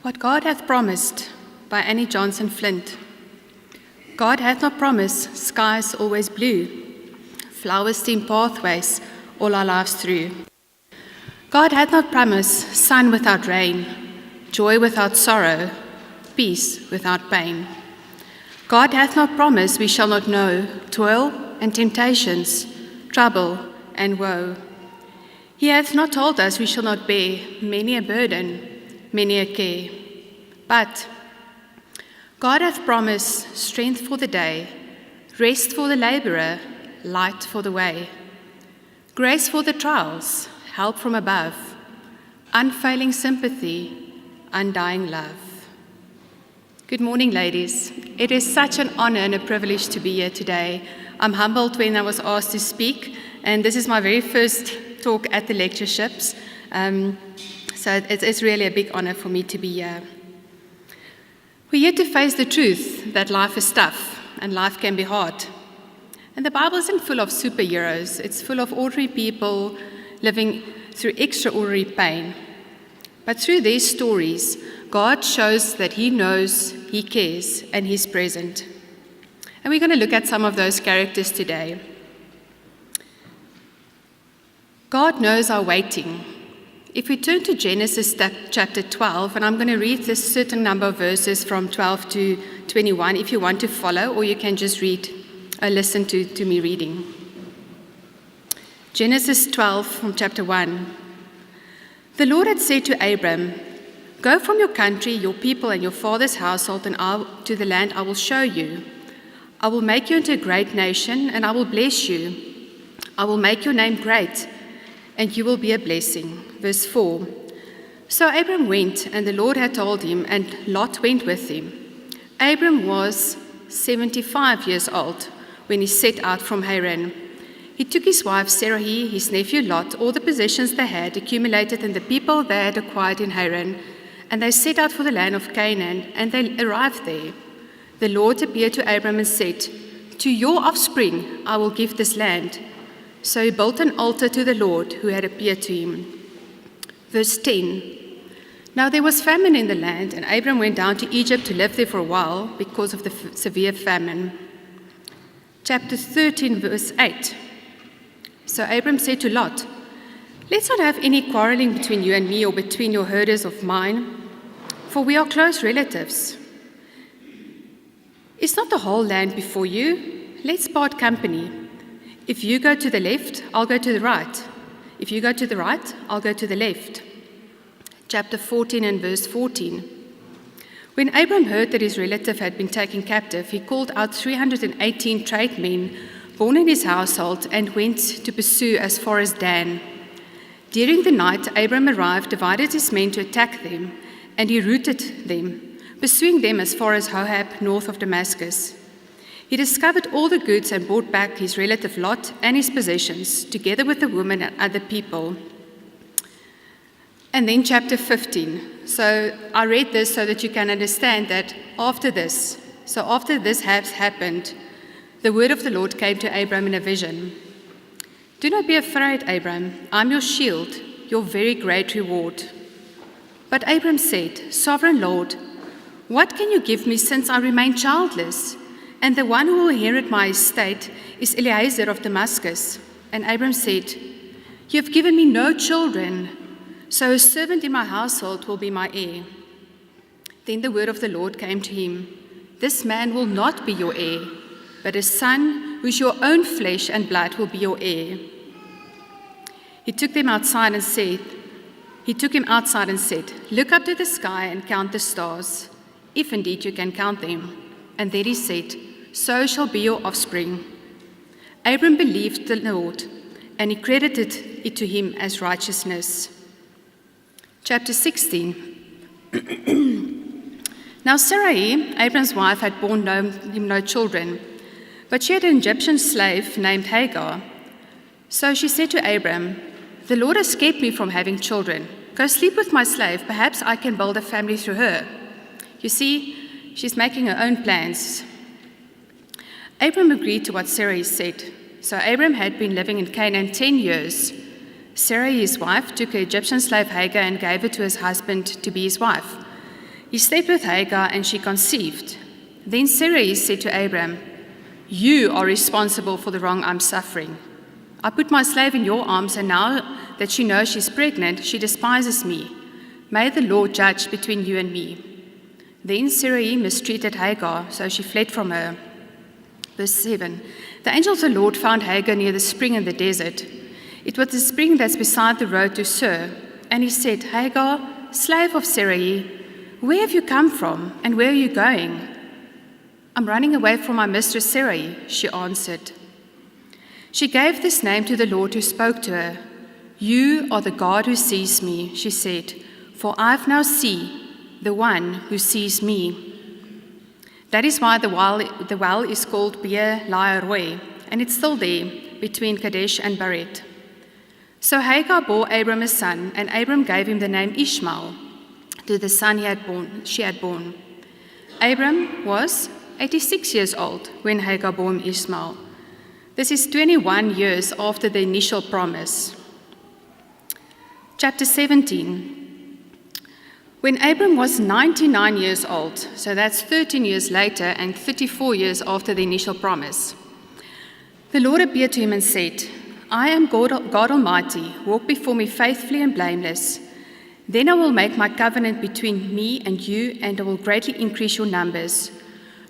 What God hath promised, by Annie Johnson Flint. God hath not promised skies always blue, flower-strewn pathways all our lives through. God hath not promised sun without rain, joy without sorrow, peace without pain. God hath not promised we shall not know toil and temptations, trouble and woe. He hath not told us we shall not bear many a burden, many a care. But God hath promised strength for the day, rest for the labourer, light for the way, grace for the trials, help from above, unfailing sympathy, undying love. Good morning, ladies. It is such an honour and a privilege to be here today. I'm humbled when I was asked to speak, and this is my very first talk at the lectureships, so it's really a big honour for me to be here. We're here to face the truth that life is tough and life can be hard. And the Bible isn't full of superheroes. It's full of ordinary people living through extraordinary pain. But through these stories, God shows that He knows, He cares, and He's present. And we're going to look at some of those characters today. God knows our waiting. If we turn to Genesis chapter 12, and I'm going to read this certain number of verses from 12 to 21 if you want to follow, or you can just listen to me reading. Genesis 12 from chapter 1. The Lord had said to Abram, "Go from your country, your people, and your father's household, and to the land I will show you. I will make you into a great nation, and I will bless you. I will make your name great, and you will be a blessing." Verse 4. So Abram went, and the Lord had told him, and Lot went with him. Abram was 75 years old when he set out from Haran. He took his wife Sarai, his nephew Lot, all the possessions they had accumulated, and the people they had acquired in Haran, and they set out for the land of Canaan, and they arrived there. The Lord appeared to Abram and said, "To your offspring I will give this land." So he built an altar to the Lord who had appeared to him. Verse 10. Now there was famine in the land, and Abram went down to Egypt to live there for a while because of the severe famine. Chapter 13, verse 8. So Abram said to Lot, "Let's not have any quarreling between you and me, or between your herders of mine, for we are close relatives. Is not the whole land before you? Let's part company. If you go to the left, I'll go to the right. If you go to the right, I'll go to the left." Chapter 14 and verse 14. When Abram heard that his relative had been taken captive, he called out 318 tradesmen born in his household and went to pursue as far as Dan. During the night, Abram arrived, divided his men to attack them, and he routed them, pursuing them as far as Hohab, north of Damascus. He discovered all the goods and brought back his relative Lot and his possessions, together with the woman and other people. And then chapter 15. So I read this so that you can understand that after this has happened, the word of the Lord came to Abram in a vision. "Do not be afraid, Abram. I'm your shield, your very great reward." But Abram said, "Sovereign Lord, what can you give me since I remain childless? And the one who will inherit my estate is Eliezer of Damascus." And Abram said, "You have given me no children, so a servant in my household will be my heir." Then the word of the Lord came to him, "This man will not be your heir, but a son who is your own flesh and blood will be your heir." He took him outside and said, "Look up to the sky and count the stars, if indeed you can count them." And then he said, "So shall be your offspring." Abram believed the Lord, and he credited it to him as righteousness. Chapter 16. Now Sarai, Abram's wife, had borne him no children, but she had an Egyptian slave named Hagar. So she said to Abram, "The Lord has kept me from having children. Go sleep with my slave, perhaps I can build a family through her." You see, she's making her own plans. Abram agreed to what Sarai said. So Abram had been living in Canaan 10 years. Sarai, his wife, took her Egyptian slave Hagar and gave her to his husband to be his wife. He slept with Hagar, and she conceived. Then Sarai said to Abram, "You are responsible for the wrong I'm suffering. I put my slave in your arms, and now that she knows she's pregnant, she despises me. May the Lord judge between you and me." Then Sarai mistreated Hagar, so she fled from her. Verse 7. The angel of the Lord found Hagar near the spring in the desert. It was the spring that's beside the road to Sur. And he said, "Hagar, slave of Sarai, where have you come from, and where are you going?" "I'm running away from my mistress Sarai," she answered. She gave this name to the Lord who spoke to her. "You are the God who sees me," she said, "for I've now seen the one who sees me." That is why the well is called Beer Lahai Roi, and it's still there between Kadesh and Baret. So Hagar bore Abram a son, and Abram gave him the name Ishmael to the son she had born. Abram was 86 years old when Hagar bore him Ishmael. This is 21 years after the initial promise. Chapter 17. When Abram was 99 years old, so that's 13 years later and 34 years after the initial promise, the Lord appeared to him and said, "I am God Almighty, walk before me faithfully and blameless. Then I will make my covenant between me and you, and I will greatly increase your numbers.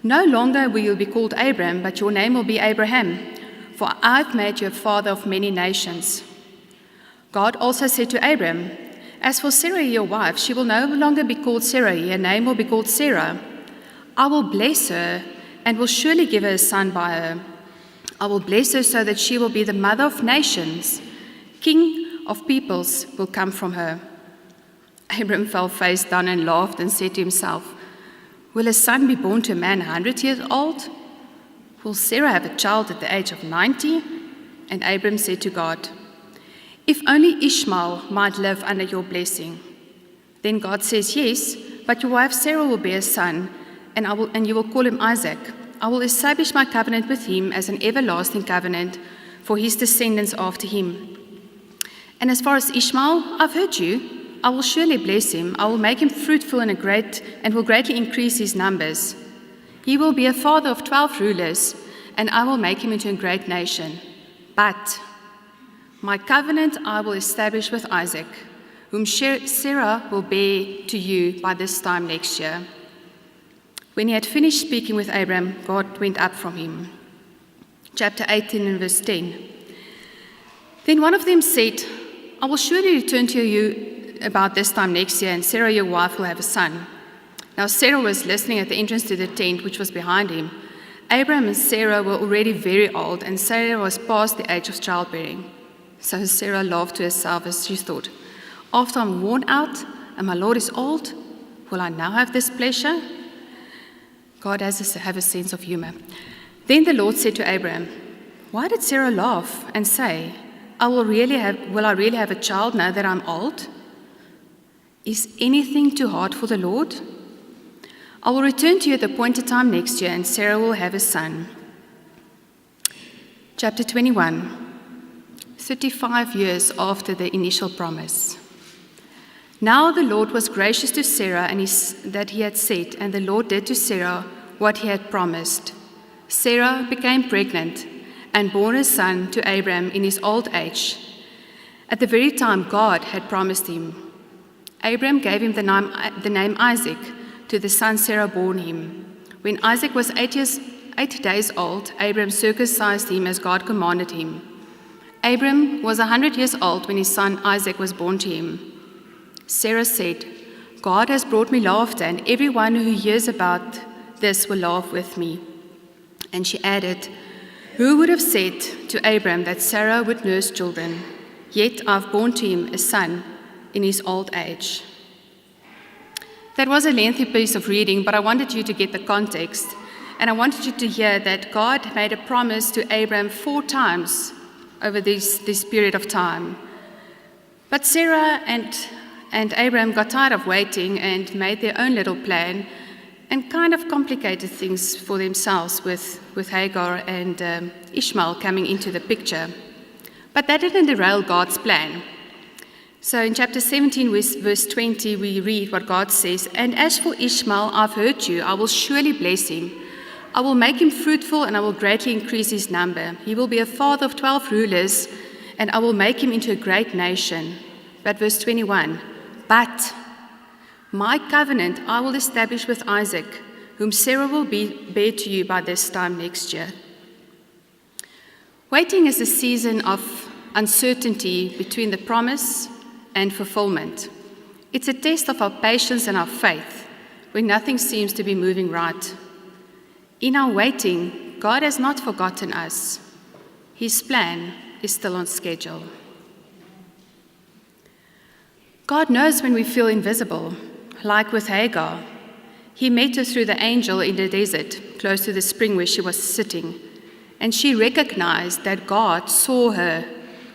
No longer will you be called Abram, but your name will be Abraham, for I've made you a father of many nations." God also said to Abram, "As for Sarai, your wife, she will no longer be called Sarai, her name will be called Sarah. I will bless her and will surely give her a son by her. I will bless her so that she will be the mother of nations. King of peoples will come from her." Abram fell face down and laughed and said to himself, "Will a son be born to a man 100 years old? Will Sarah have a child at the age of 90? And Abram said to God, "If only Ishmael might live under your blessing." Then God says, "Yes, but your wife Sarah will bear a son, and you will call him Isaac. I will establish my covenant with him as an everlasting covenant for his descendants after him. And as far as Ishmael, I've heard you. I will surely bless him. I will make him fruitful and will greatly increase his numbers. He will be a father of 12 rulers, and I will make him into a great nation. But my covenant I will establish with Isaac, whom Sarah will bear to you by this time next year." When he had finished speaking with Abram, God went up from him. Chapter 18 and verse 10. Then one of them said, "I will surely return to you about this time next year, and Sarah your wife will have a son." Now Sarah was listening at the entrance to the tent which was behind him. Abram and Sarah were already very old, and Sarah was past the age of childbearing. So Sarah laughed to herself as she thought, "After I'm worn out and my Lord is old, will I now have this pleasure?" God has to have a sense of humor. Then the Lord said to Abram, "Why did Sarah laugh and say, will I really have a child now that I'm old? Is anything too hard for the Lord? I will return to you at the appointed time next year, and Sarah will have a son." Chapter 21. 35 years after the initial promise. Now the Lord was gracious to Sarah and that he had said, and the Lord did to Sarah what he had promised. Sarah became pregnant and bore a son to Abram in his old age, at the very time God had promised him. Abram gave him the name Isaac to the son Sarah bore him. When Isaac was 8 days old, Abram circumcised him as God commanded him. Abram was 100 years old when his son Isaac was born to him. Sarah said, "God has brought me laughter, and everyone who hears about this will laugh with me." And she added, "Who would have said to Abram that Sarah would nurse children? Yet I've borne to him a son in his old age." That was a lengthy piece of reading, but I wanted you to get the context. And I wanted you to hear that God made a promise to Abram 4 times over this period of time. But Sarah and Abram got tired of waiting and made their own little plan and kind of complicated things for themselves with Hagar and Ishmael coming into the picture. But that didn't derail God's plan. So in chapter 17, verse 20, we read what God says, "And as for Ishmael, I've heard you. I will surely bless him. I will make him fruitful, and I will greatly increase his number. He will be a father of 12 rulers, and I will make him into a great nation." But verse 21, "But my covenant I will establish with Isaac, whom Sarah will bear to you by this time next year." Waiting is a season of uncertainty between the promise and fulfillment. It's a test of our patience and our faith when nothing seems to be moving right. In our waiting, God has not forgotten us. His plan is still on schedule. God knows when we feel invisible, like with Hagar. He met her through the angel in the desert, close to the spring where she was sitting, and she recognized that God saw her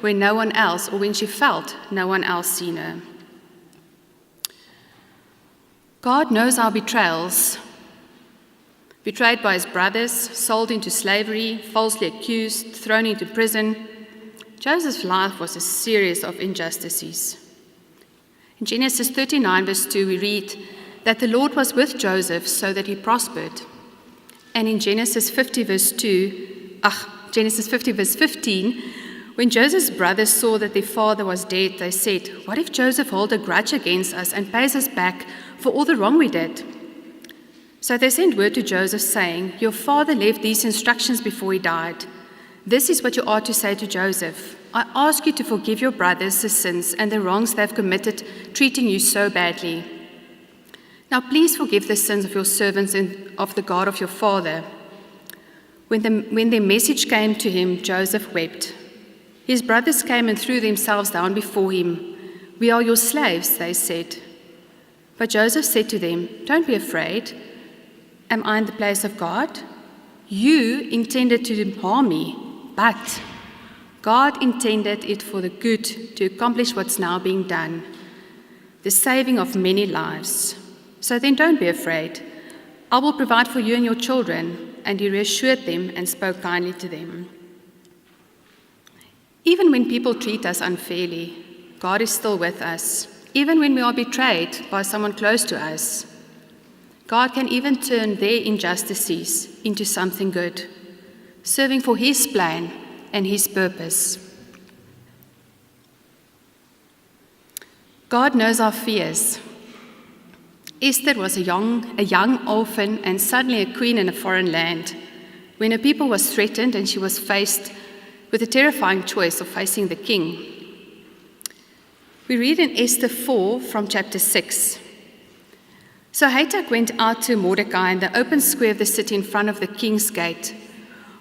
when no one else, or when she felt no one else seen her. God knows our betrayals. Betrayed by his brothers, sold into slavery, falsely accused, thrown into prison. Joseph's life was a series of injustices. In Genesis 39, verse 2, we read that the Lord was with Joseph so that he prospered. And in Genesis 50, verse 15, when Joseph's brothers saw that their father was dead, they said, "What if Joseph hold a grudge against us and pays us back for all the wrong we did?" So they sent word to Joseph saying, "Your father left these instructions before he died. This is what you are to say to Joseph. I ask you to forgive your brothers the sins and the wrongs they have committed, treating you so badly. Now please forgive the sins of your servants and of the God of your father." When their message came to him, Joseph wept. His brothers came and threw themselves down before him. "We are your slaves," they said. But Joseph said to them, "Don't be afraid. Am I in the place of God? You intended to harm me, but God intended it for the good to accomplish what's now being done, the saving of many lives. So then don't be afraid. I will provide for you and your children." And he reassured them and spoke kindly to them. Even when people treat us unfairly, God is still with us. Even when we are betrayed by someone close to us, God can even turn their injustices into something good, serving for his plan and his purpose. God knows our fears. Esther was a young orphan and suddenly a queen in a foreign land, when her people was threatened and she was faced with a terrifying choice of facing the king. We read in Esther 4 from chapter 6. So Hatak went out to Mordecai in the open square of the city in front of the king's gate.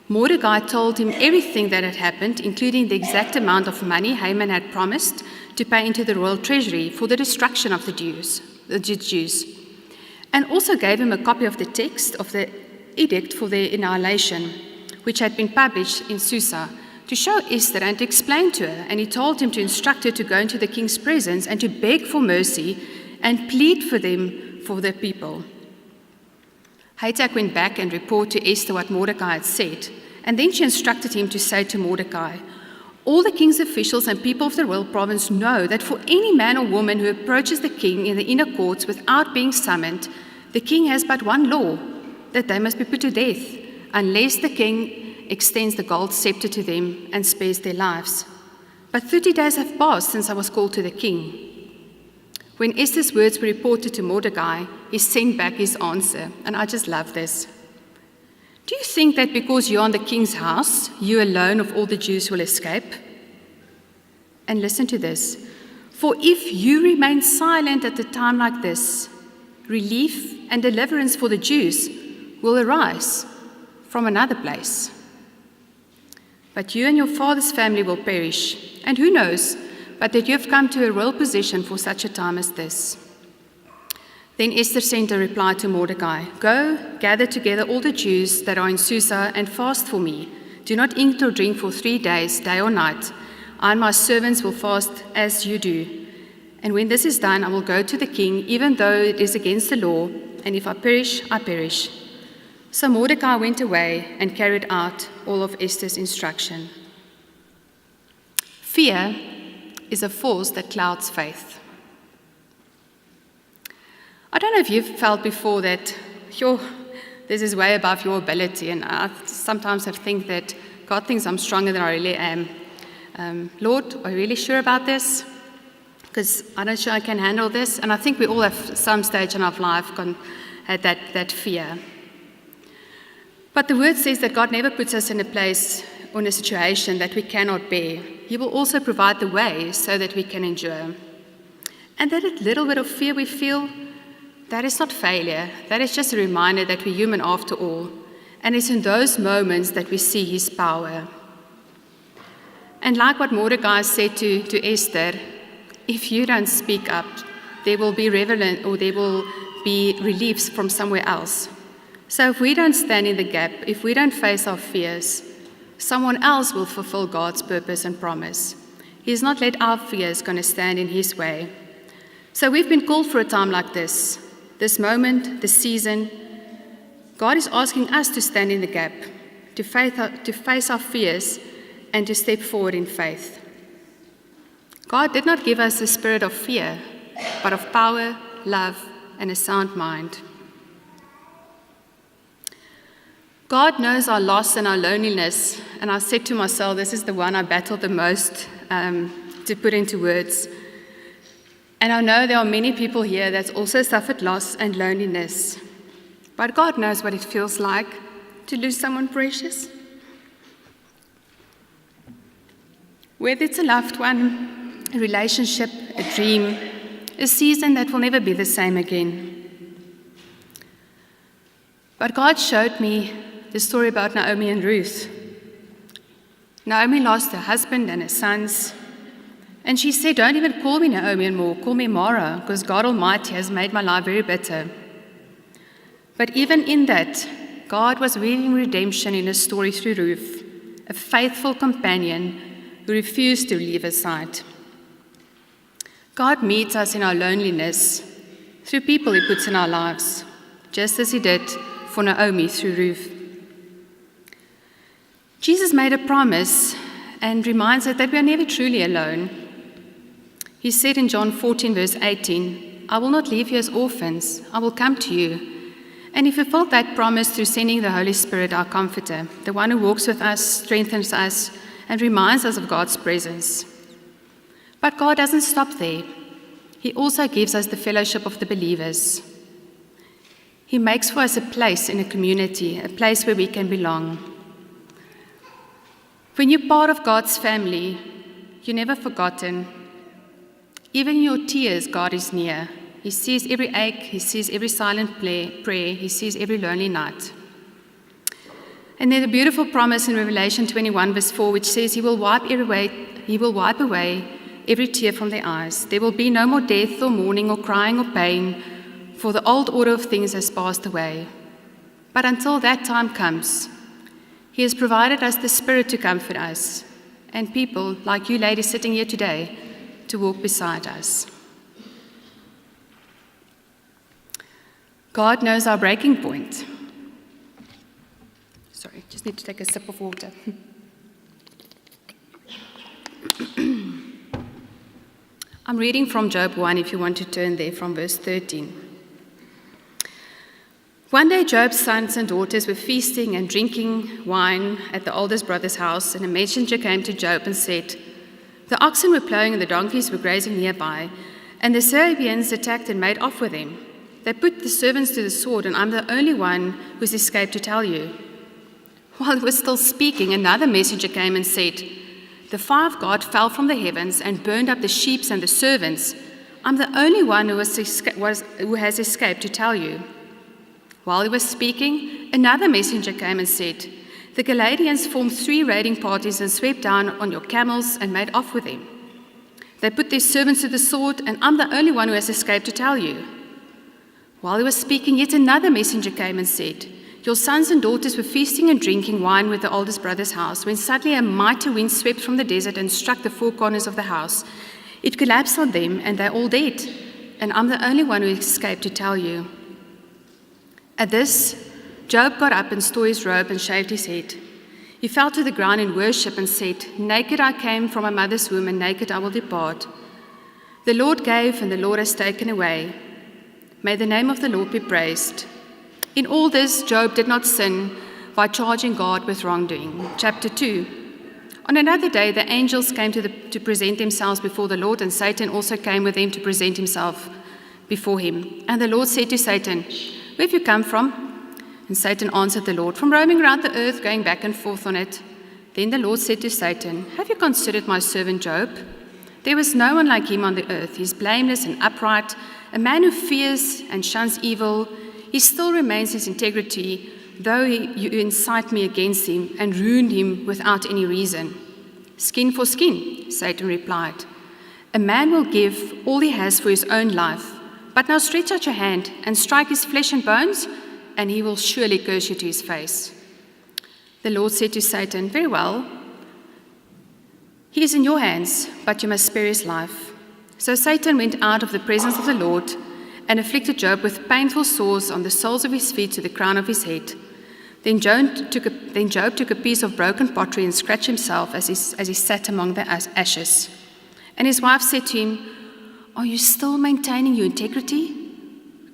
Mordecai told him everything that had happened, including the exact amount of money Haman had promised to pay into the royal treasury for the destruction of the Jews, and also gave him a copy of the text of the edict for their annihilation, which had been published in Susa, to show Esther and to explain to her. And he told him to instruct her to go into the king's presence and to beg for mercy and plead for them, for the people. Hatak went back and reported to Esther what Mordecai had said, and then she instructed him to say to Mordecai, "All the king's officials and people of the royal province know that for any man or woman who approaches the king in the inner courts without being summoned, the king has but one law, that they must be put to death, unless the king extends the gold scepter to them and spares their lives. But 30 days have passed since I was called to the king." When Esther's words were reported to Mordecai, he sent back his answer, and I just love this. "Do you think that because you're in the king's house, you alone of all the Jews will escape? And listen to this. For if you remain silent at a time like this, relief and deliverance for the Jews will arise from another place. But you and your father's family will perish, and who knows but that you have come to a royal position for such a time as this." Then Esther sent a reply to Mordecai, "Go, gather together all the Jews that are in Susa and fast for me. Do not eat or drink for 3 days, day or night. I and my servants will fast as you do. And when this is done, I will go to the king, even though it is against the law, and if I perish, I perish." So Mordecai went away and carried out all of Esther's instruction. Fear is a force that clouds faith. I don't know if you've felt before that this is way above your ability, and I sometimes have think that God thinks I'm stronger than I really am. Lord, are you really sure about this? Because I'm not sure I can handle this. And I think we all have some stage in our life had that fear. But the word says that God never puts us in a place or in a situation that we cannot bear. He will also provide the way so that we can endure. And that little bit of fear we feel, that is not failure. That is just a reminder that we're human after all. And it's in those moments that we see His power. And like what Mordecai said to Esther, if you don't speak up, there will be reliefs from somewhere else. So if we don't stand in the gap, if we don't face our fears, someone else will fulfill God's purpose and promise. He has not let our fears going to stand in His way. So we've been called for a time like this moment, this season. God is asking us to stand in the gap, to face our fears, and to step forward in faith. God did not give us a spirit of fear, but of power, love, and a sound mind. God knows our loss and our loneliness, and I said to myself, this is the one I battled the most to put into words. And I know there are many people here that's also suffered loss and loneliness. But God knows what it feels like to lose someone precious. Whether it's a loved one, a relationship, a dream, a season that will never be the same again. But God showed me the story about Naomi and Ruth. Naomi lost her husband and her sons, and she said, don't even call me Naomi anymore, call me Mara, because God Almighty has made my life very bitter. But even in that, God was weaving redemption in a story through Ruth, a faithful companion who refused to leave her side. God meets us in our loneliness through people He puts in our lives, just as He did for Naomi through Ruth. Jesus made a promise and reminds us that we are never truly alone. He said in John 14, verse 18, I will not leave you as orphans, I will come to you. And He fulfilled that promise through sending the Holy Spirit, our Comforter, the one who walks with us, strengthens us, and reminds us of God's presence. But God doesn't stop there. He also gives us the fellowship of the believers. He makes for us a place in a community, a place where we can belong. When you're part of God's family, you're never forgotten. Even in your tears, God is near. He sees every ache, He sees every silent prayer, He sees every lonely night. And there's a beautiful promise in Revelation 21, verse 4, which says He will wipe away every tear from their eyes. There will be no more death or mourning or crying or pain, for the old order of things has passed away. But until that time comes, He has provided us the Spirit to comfort us, and people like you ladies sitting here today to walk beside us. God knows our breaking point. Sorry, just need to take a sip of water. I'm reading from Job 1, if you want to turn there, from verse 13. One day Job's sons and daughters were feasting and drinking wine at the oldest brother's house, and a messenger came to Job and said, the oxen were plowing and the donkeys were grazing nearby, and the Sabeans attacked and made off with them. They put the servants to the sword, and I'm the only one who's escaped to tell you. While he was still speaking, another messenger came and said, the fire of God fell from the heavens and burned up the sheep and the servants. I'm the only one who has escaped to tell you. While he was speaking, another messenger came and said, the Galatians formed 3 raiding parties and swept down on your camels and made off with them. They put their servants to the sword, and I'm the only one who has escaped to tell you. While he was speaking, yet another messenger came and said, your sons and daughters were feasting and drinking wine with the oldest brother's house, when suddenly a mighty wind swept from the desert and struck the 4 corners of the house. It collapsed on them, and they're all dead, and I'm the only one who escaped to tell you. At this, Job got up and tore his robe and shaved his head. He fell to the ground in worship and said, "Naked I came from my mother's womb, and naked I will depart. The Lord gave, and the Lord has taken away. May the name of the Lord be praised." In all this, Job did not sin by charging God with wrongdoing. Chapter 2. On another day, the angels came to present themselves before the Lord, and Satan also came with them to present himself before him. And the Lord said to Satan, "Where have you come from?" And Satan answered the Lord, "From roaming around the earth, going back and forth on it." Then the Lord said to Satan, "Have you considered my servant Job? There was no one like him on the earth. He is blameless and upright, a man who fears and shuns evil. He still remains his integrity, though you incite me against him and ruined him without any reason." "Skin for skin," Satan replied. "A man will give all he has for his own life. But now stretch out your hand and strike his flesh and bones, and he will surely curse you to his face." The Lord said to Satan, "Very well. He is in your hands, but you must spare his life." So Satan went out of the presence of the Lord and afflicted Job with painful sores on the soles of his feet to the crown of his head. Then Job took a piece of broken pottery and scratched himself as he sat among the ashes. And his wife said to him, "Are you still maintaining your integrity?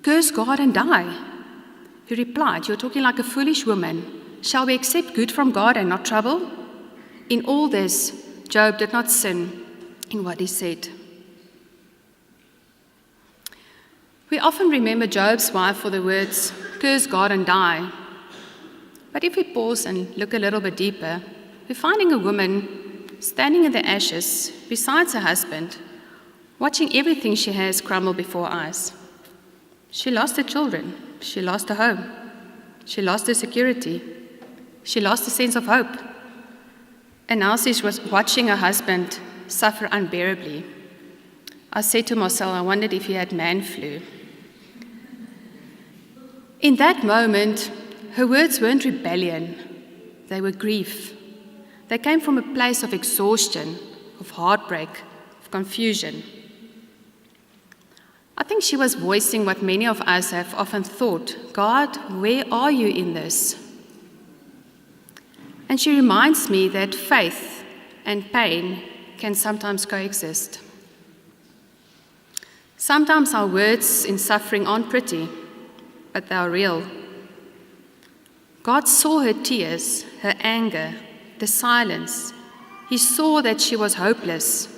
Curse God and die." He replied, "You're talking like a foolish woman. Shall we accept good from God and not trouble?" In all this, Job did not sin in what he said. We often remember Job's wife for the words, "Curse God and die." But if we pause and look a little bit deeper, we're finding a woman standing in the ashes beside her husband, watching everything she has crumble before her eyes. She lost her children. She lost her home. She lost her security. She lost a sense of hope. And now she's watching her husband suffer unbearably. I said to Marcel, I wondered if he had man flu. In that moment, her words weren't rebellion. They were grief. They came from a place of exhaustion, of heartbreak, of confusion. I think she was voicing what many of us have often thought: God, where are you in this? And she reminds me that faith and pain can sometimes coexist. Sometimes our words in suffering aren't pretty, but they are real. God saw her tears, her anger, the silence. He saw that she was hopeless.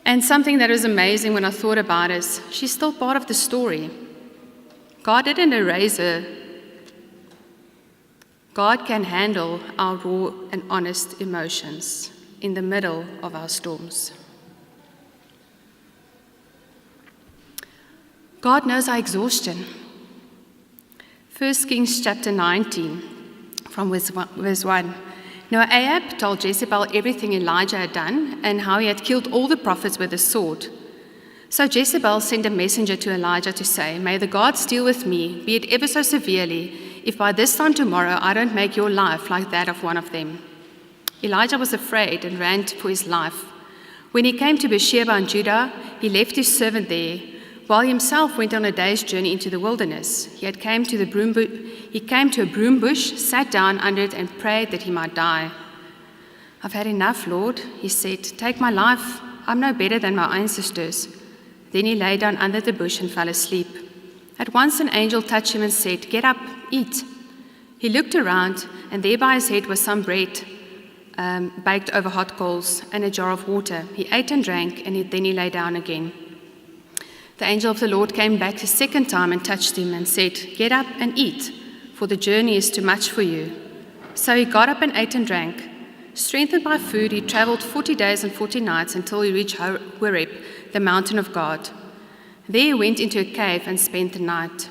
And something that was amazing when I thought about is, she's still part of the story. God didn't erase her. God can handle our raw and honest emotions in the middle of our storms. God knows our exhaustion. 1 Kings chapter 19, from verse 1. Now Ahab told Jezebel everything Elijah had done and how he had killed all the prophets with a sword. So Jezebel sent a messenger to Elijah to say, "May the gods deal with me, be it ever so severely, if by this time tomorrow I don't make your life like that of one of them." Elijah was afraid and ran for his life. When he came to Beersheba in Judah, he left his servant there, while he himself went on a day's journey into the wilderness. He came to a broom bush, sat down under it, and prayed that he might die. "I've had enough, Lord," he said. "Take my life. I'm no better than my ancestors." Then he lay down under the bush and fell asleep. At once an angel touched him and said, "Get up, eat." He looked around, and there by his head was some bread baked over hot coals and a jar of water. He ate and drank, and then he lay down again. The angel of the Lord came back a second time and touched him and said, "Get up and eat, for the journey is too much for you." So he got up and ate and drank. Strengthened by food, he traveled 40 days and 40 nights until he reached Horeb, the mountain of God. There he went into a cave and spent the night.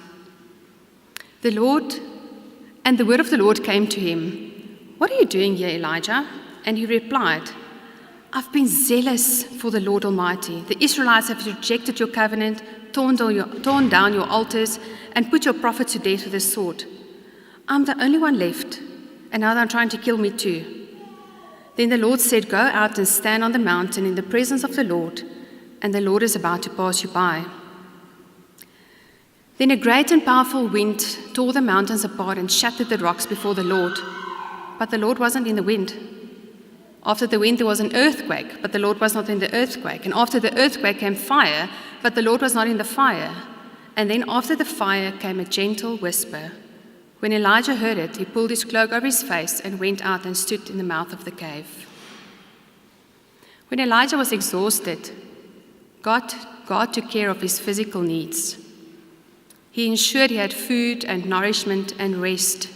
The word of the Lord came to him. "What are you doing here, Elijah?" And he replied, "I've been zealous for the Lord Almighty. The Israelites have rejected your covenant, torn down your altars, and put your prophets to death with the sword. I'm the only one left, and now they're trying to kill me too." Then the Lord said, "Go out and stand on the mountain in the presence of the Lord, and the Lord is about to pass you by." Then a great and powerful wind tore the mountains apart and shattered the rocks before the Lord. but the Lord wasn't in the wind. After the wind, there was an earthquake, but the Lord was not in the earthquake. And after the earthquake came fire, but the Lord was not in the fire. And then after the fire came a gentle whisper. When Elijah heard it, he pulled his cloak over his face and went out and stood in the mouth of the cave. When Elijah was exhausted, God took care of his physical needs. He ensured he had food and nourishment and rest.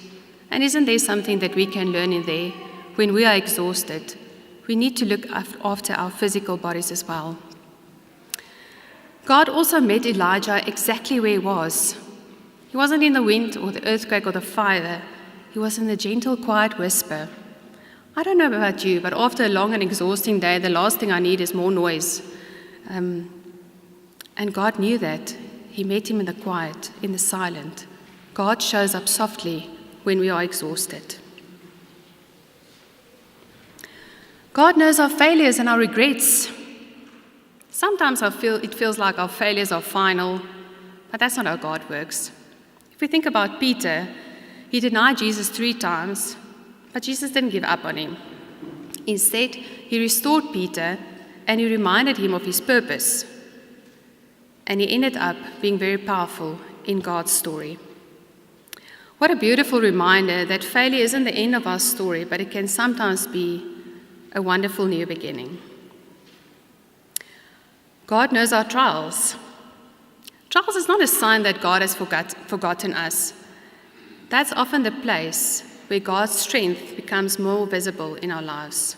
And isn't there something that we can learn in there? When we are exhausted, we need to look after our physical bodies as well. God also met Elijah exactly where he was. He wasn't in the wind or the earthquake or the fire. He was in the gentle, quiet whisper. I don't know about you, but after a long and exhausting day, the last thing I need is more noise. And God knew that. He met him in the quiet, in the silent. God shows up softly when we are exhausted. God knows our failures and our regrets. Sometimes it feels like our failures are final, but that's not how God works. If we think about Peter, he denied Jesus 3 times, but Jesus didn't give up on him. Instead, he restored Peter and he reminded him of his purpose. And he ended up being very powerful in God's story. What a beautiful reminder that failure isn't the end of our story, but it can sometimes be a wonderful new beginning. God knows our trials. Trials is not a sign that God has forgotten us. That's often the place where God's strength becomes more visible in our lives.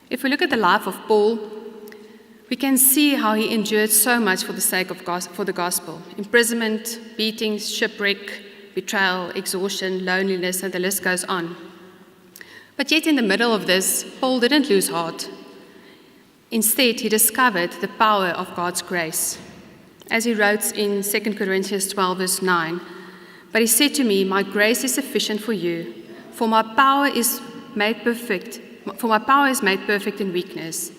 If we look at the life of Paul, we can see how he endured so much for the sake of the gospel. Imprisonment, beatings, shipwreck, betrayal, exhaustion, loneliness, and the list goes on. But yet in the middle of this, Paul didn't lose heart. Instead, he discovered the power of God's grace. As he wrote in 2 Corinthians 12, verse 9, "But he said to me, my grace is sufficient for you, for my power is made perfect in weakness.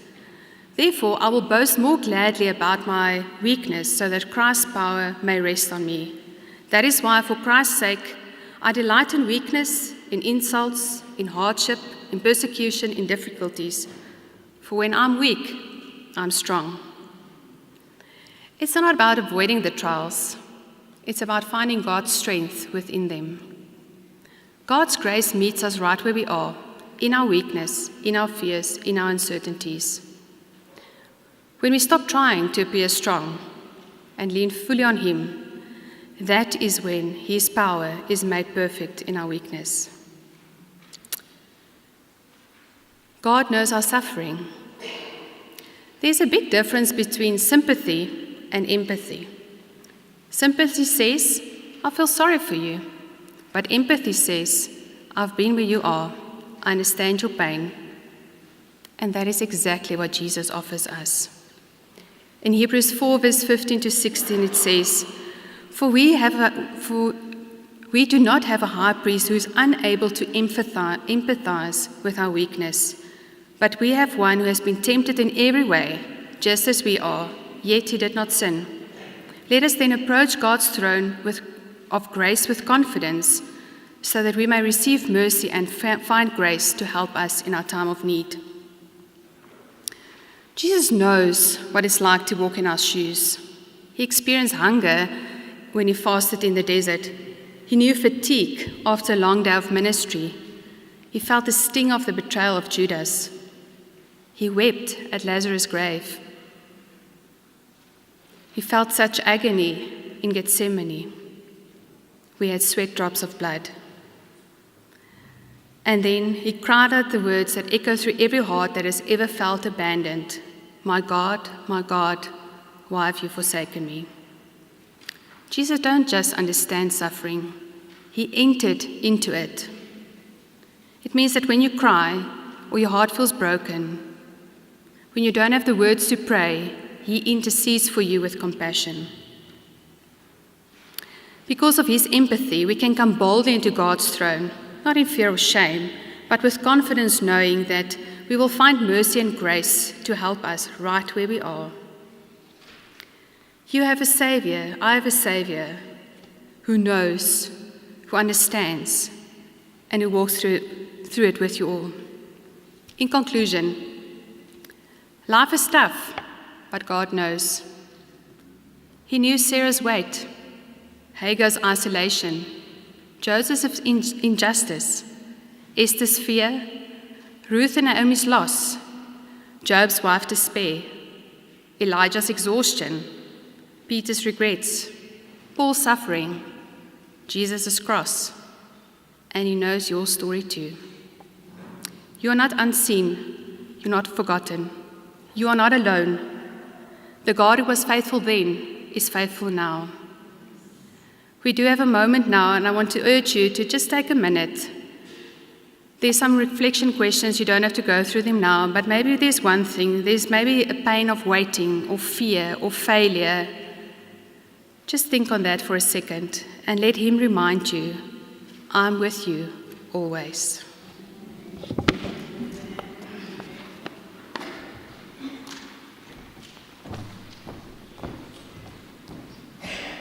Therefore, I will boast more gladly about my weakness, so that Christ's power may rest on me. That is why, for Christ's sake, I delight in weakness, in insults, in hardship, in persecution, in difficulties. For when I'm weak, I'm strong." It's not about avoiding the trials. It's about finding God's strength within them. God's grace meets us right where we are, in our weakness, in our fears, in our uncertainties. When we stop trying to appear strong and lean fully on Him, that is when His power is made perfect in our weakness. God knows our suffering. There's a big difference between sympathy and empathy. Sympathy says, I feel sorry for you. But empathy says, I've been where you are. I understand your pain. And that is exactly what Jesus offers us. In Hebrews 4, verse 15 to 16, it says, For we do not have a high priest who is unable to empathize with our weakness, but we have one who has been tempted in every way, just as we are, yet he did not sin. Let us then approach God's throne of grace with confidence, so that we may receive mercy and find grace to help us in our time of need. Jesus knows what it's like to walk in our shoes. He experienced hunger when he fasted in the desert. He knew fatigue after a long day of ministry. He felt the sting of the betrayal of Judas. He wept at Lazarus' grave. He felt such agony in Gethsemane. We had sweat drops of blood. And then he cried out the words that echo through every heart that has ever felt abandoned. My God, why have you forsaken me? Jesus don't just understand suffering. He entered into it. It means that when you cry or your heart feels broken, when you don't have the words to pray, He intercedes for you with compassion. Because of His empathy, we can come boldly into God's throne, not in fear or shame, but with confidence knowing that we will find mercy and grace to help us right where we are. You have a Savior, I have a Savior, who knows, who understands, and who walks through through it with you all. In conclusion, life is tough, but God knows. He knew Sarah's weight, Hagar's isolation, Joseph's injustice, Esther's fear, Ruth and Naomi's loss, Job's wife's despair, Elijah's exhaustion, Peter's regrets, Paul's suffering, Jesus' cross, and He knows your story too. You are not unseen, you're not forgotten, you are not alone. The God who was faithful then is faithful now. We do have a moment now, and I want to urge you to just take a minute. There's some reflection questions, you don't have to go through them now, but maybe there's one thing, there's maybe a pain of waiting, or fear, or failure. Just think on that for a second, and let Him remind you, I'm with you always.